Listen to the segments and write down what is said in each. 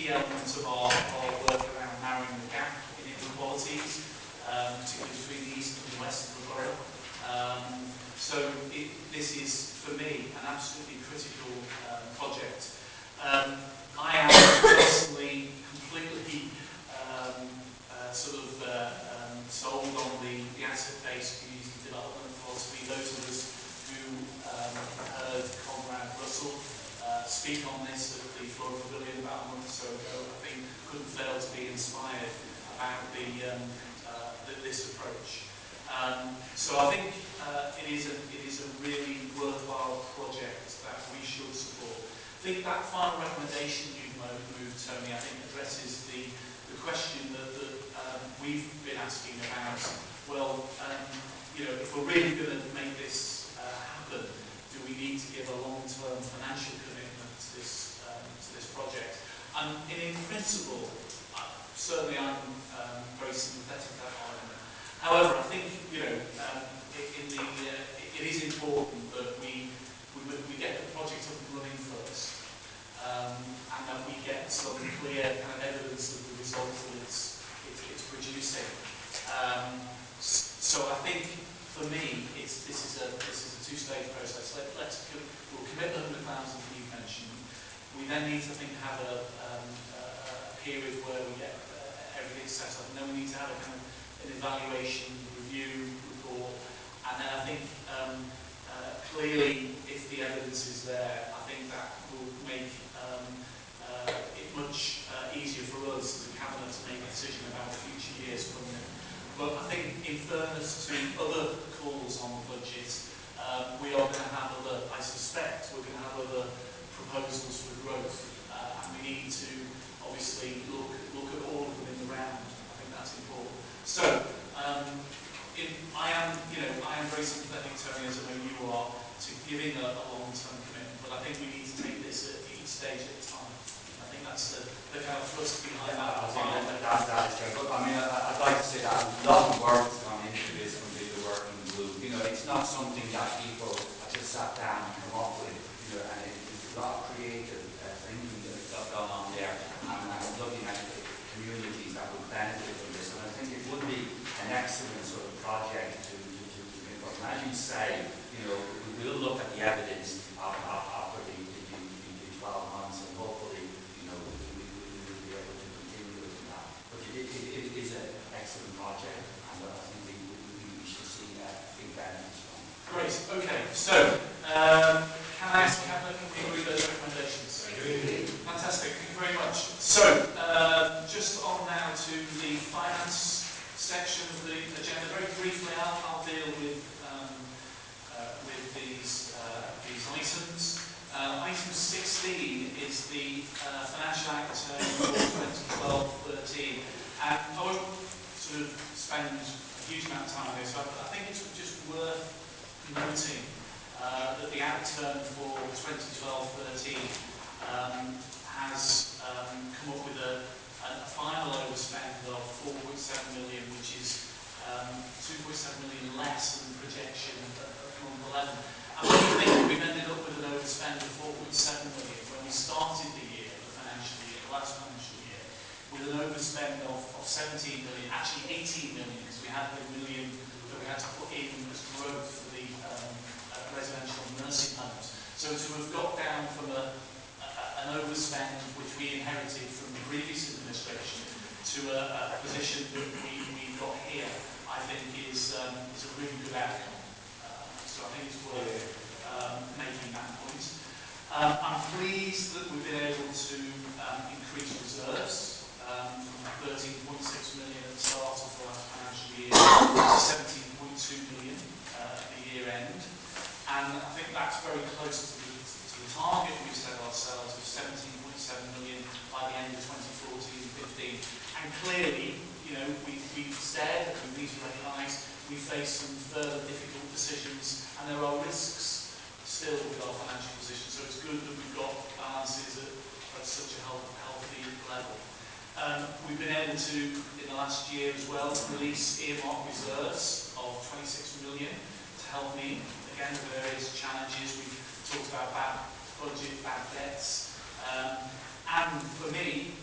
key element of our work around narrowing the gap in inequalities, particularly between the east and the west of the borough. So this is, for me, an absolutely critical project. I am personally completely sold on the asset-based community development philosophy. Those of us who heard Conrad Russell speak on this at the Flora Pavilion about a month or so ago, I think couldn't fail to be inspired about this approach. So I think it is a really worthwhile project that we should support. I think that final recommendation you've moved, Tony, I think addresses the question that we've been asking about. Well, if we're really going to make this happen, do we need to give a long-term financial commitment to this project? And in principle, certainly I'm very sympathetic to that argument. However, I think it is important that we get the project up and running first, and that we get some clear kind of evidence of the results that it's producing. So I think for me, this is a two-stage process. We'll commit the 100,000 that you mentioned. We then need to have a period where we get everything set up, and then we need to have a kind of an evaluation, review report, and then I think clearly, if the evidence is there, I think that will make it much easier for us as a cabinet to make a decision about future years funding. But I think, in fairness to other calls on the budget, we are going to have I suspect we're going to have other proposals for growth, and we need to obviously look at all of them in the round. I think that's important. So I am very sympathetic, Tony, as I know you are, to giving a long-term commitment, but I think we need to take this at each stage at a time. I think that's the kind of thrust behind that. I think that is good. I mean, I'd like to say that a lot of work has gone into this completely working group. It's not something that people have just sat down and come up with, and it's a lot of creative thinking that's gone on there, and looking at the communities that would benefit from this. And I think it would be an excellent sort of project to involve. And as you say, we'll look at the evidence after the 12 months, and hopefully, we will be able to continue with that. But it is an excellent project, and I think we should see big benefits from it. Great. Okay. So, can I ask Cabinet, can we agree those recommendations? Agreed. Fantastic. Thank you very much. So, just on now to the finance section of the agenda. Very briefly, I'll deal with these items. Item 16 is the financial outturn for 2012-13, and I won't sort of spend a huge amount of time on this, but I think it's just worth noting that the outturn for 2012-13 has come up with a final overspend of 4.7 million, which is 2.7 million less than the projection at month 11. And when you think we've ended up with an overspend of 4.7 million when we started the year, the last financial year, with an overspend of 17 million, actually 18 million, because we had the million that we had to put in as growth for the residential nursing homes. So to have got down from an overspend which we inherited from the previous administration to a position that we got here, I think is a really good outcome. So I think it's worth making that point. I'm pleased that we've been able to increase reserves from 13.6 million at the start of the last financial year to 17.2 million at the year end. And I think that's very close to the target we've set ourselves of 17.7 million by the end of 2014-15. And clearly, we've said that we need to recognise we face some further difficult decisions, and there are risks still with our financial position. So it's good that we've got balances at such a healthy level. We've been able to, in the last year as well, release earmark reserves of 26 million to help meet, again, the various challenges. We've talked about bad budget, bad debts. And for me,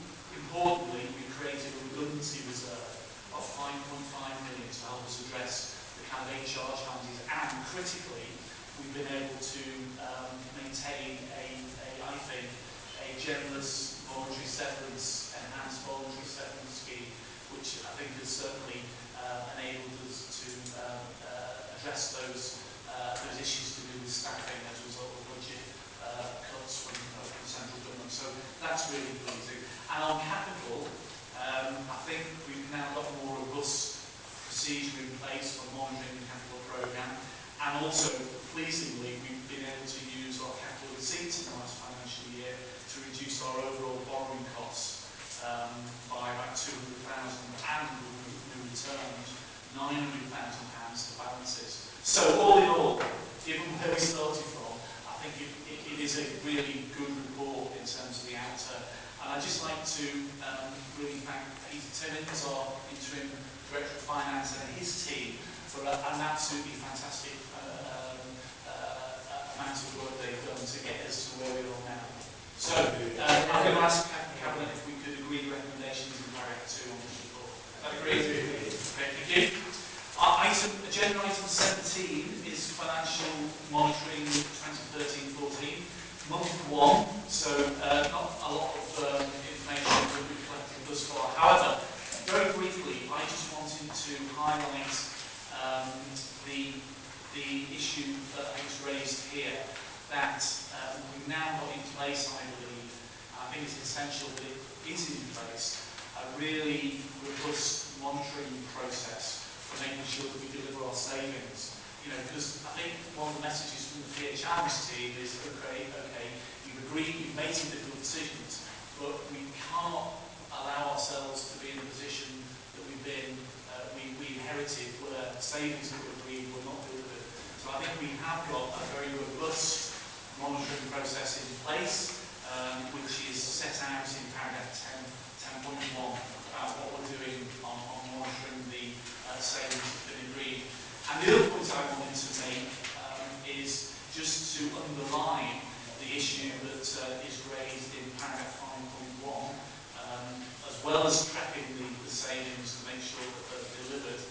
And on capital, I think we've now got a more robust procedure in place for monitoring the capital programme, and also, pleasingly, we've been able to use our capital receipts in the last financial year to reduce our overall borrowing costs by about 200,000, and we returned £900,000 to balances. So all in all, given where we started from, I think it is a really good report in terms of the outturn. And I'd just like to really thank Peter Timmins, our interim Director of Finance, and his team for an absolutely fantastic amount of work they've done to get us to where we are now. So I'm going to ask Cabinet if we could agree recommendations in paragraph 2 on this report. Is that agreed? Okay, thank you. Agenda item 17 is financial monitoring 2013-14, month 1. So not a lot of information that we've collected thus far. However, very briefly, I just wanted to highlight the issue that I was raised here, that we've now got in place, I believe, I think it's essential that it is in place, a really robust monitoring process for making sure that we deliver our savings. You know, because I think one of the messages from the PHR's team is, okay, you've agreed, you've made some difficult decisions, but we can't allow ourselves to be in a position that we inherited where savings that were agreed were not delivered. So I think we have got a very robust monitoring process in place, which is set out in paragraph 10.1 about what we're doing on monitoring the savings that have been agreed. And the other point I wanted to make is just to underline the issue that is raised in paragraph 5.1, as well as tracking the savings to make sure that they're delivered.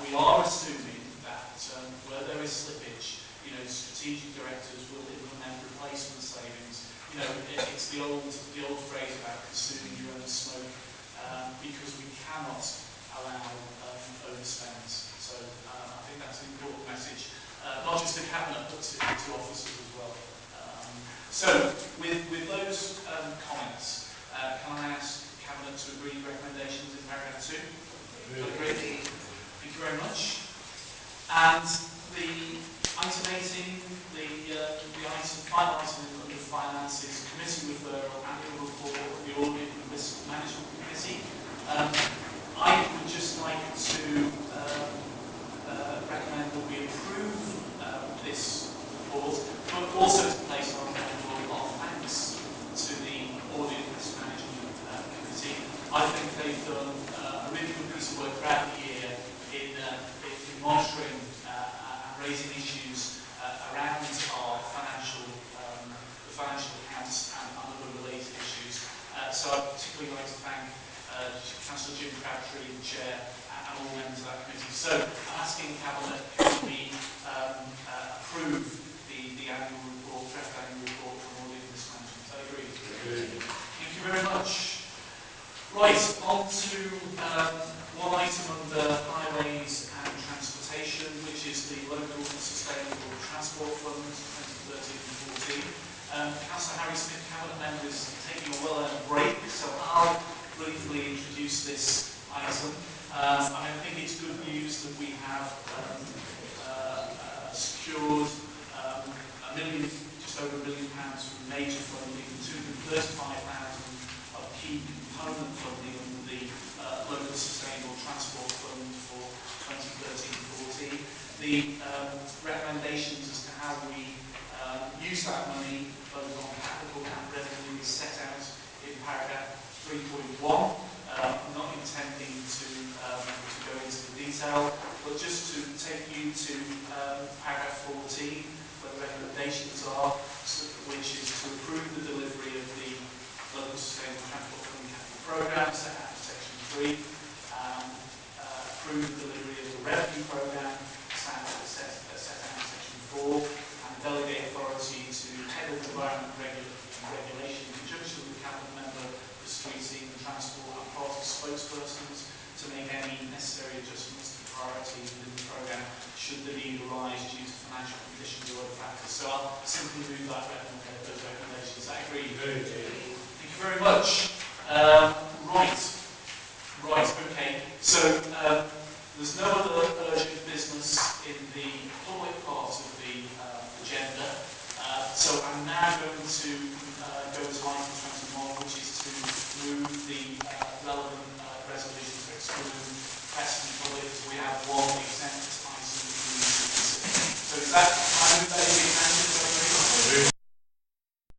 We are assuming that where there is slippage, you know, strategic directors will implement replacement savings. You know, it's the old phrase about consuming your own smoke, because we cannot allow overspends. So I think that's an important message, not just to Cabinet, but to officers as well. So with those comments, can I ask Cabinet to agree recommendations in paragraph 2? Agree. Thank you very much. And the item 18, the final item under finances, committee referral, annual report of the Audit and Risk Management Committee. I would just like to recommend that we approve this report, but also to place our thanks to the Audit and Risk Management Committee. I think they've done a really good piece of work throughout the year in monitoring and raising issues around our the financial accounts and other related issues. So I'd particularly like to thank Councillor Jim Crabtree, the Chair, and all members of that committee. So I'm asking Cabinet that we approve the annual report, draft annual report from Audit and Risk Management. Is that agreed? Thank you very much. Right, on to one item under Highways and Transportation, which is the Local Sustainable Transport Fund 2013-14. Councillor Harry Smith, Cabinet member, is taking a well-earned break, so I'll briefly introduce this item. I think it's good news that we have secured just over £1 million from major funding, 235,000 of key component funding under the Local Sustainable Transport Fund for 2013-14. The recommendations as to how we use that money, both on capital and revenue, is set out in paragraph 3.1. I'm not intending to go into the detail, but just to take you to paragraph 14, where the recommendations are, which is to approve the delivery of the Local Sustainable Transport Fund capital programme set out in section 3, approve the delivery of the revenue programme set out in section 4, and delegate authority to head of environment regulation in conjunction with the Cabinet member for street, sea and transport and party spokespersons to make any necessary adjustments to priorities within the programme should the need arise due to financial conditions or other factors. So I'll simply move those recommendations. Is that agreed? Thank you very much.